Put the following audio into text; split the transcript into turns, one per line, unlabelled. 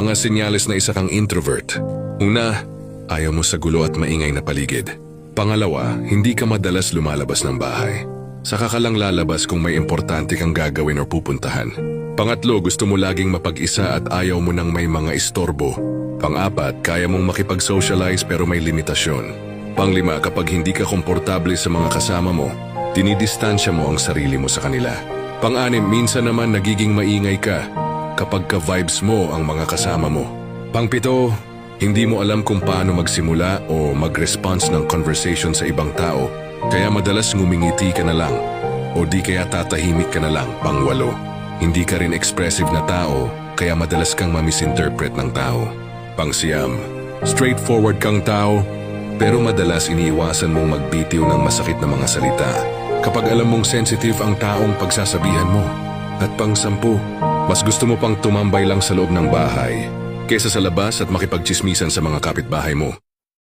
Mga senyales na isa kang introvert. Una, ayaw mo sa gulo at maingay na paligid. Pangalawa, hindi ka madalas lumalabas ng bahay. Saka ka lang lalabas kung may importante kang gagawin o pupuntahan. Pangatlo, gusto mo laging mapag-isa at ayaw mo nang may mga istorbo. Pang-apat, kaya mong makipag-socialize pero may limitasyon. Panglima, kapag hindi ka komportable sa mga kasama mo, dinidistansya mo ang sarili mo sa kanila. Pang-anim, minsan naman nagiging maingay ka kapag ka-vibes mo ang mga kasama mo. Pang-pito, hindi mo alam kung paano magsimula o mag-response ng conversation sa ibang tao, kaya madalas ngumingiti ka na lang o di kaya tatahimik ka na lang. Pang-walo, hindi ka rin expressive na tao, kaya madalas kang mamisinterpret ng tao. Pang-siyam, straightforward kang tao, pero madalas iniiwasan mong magbitiw ng masakit na mga salita kapag alam mong sensitive ang taong pagsasabihan mo. At pang-sampu, mas gusto mo pang tumambay lang sa loob ng bahay kaysa sa labas at makipagtsismisan sa mga kapitbahay mo.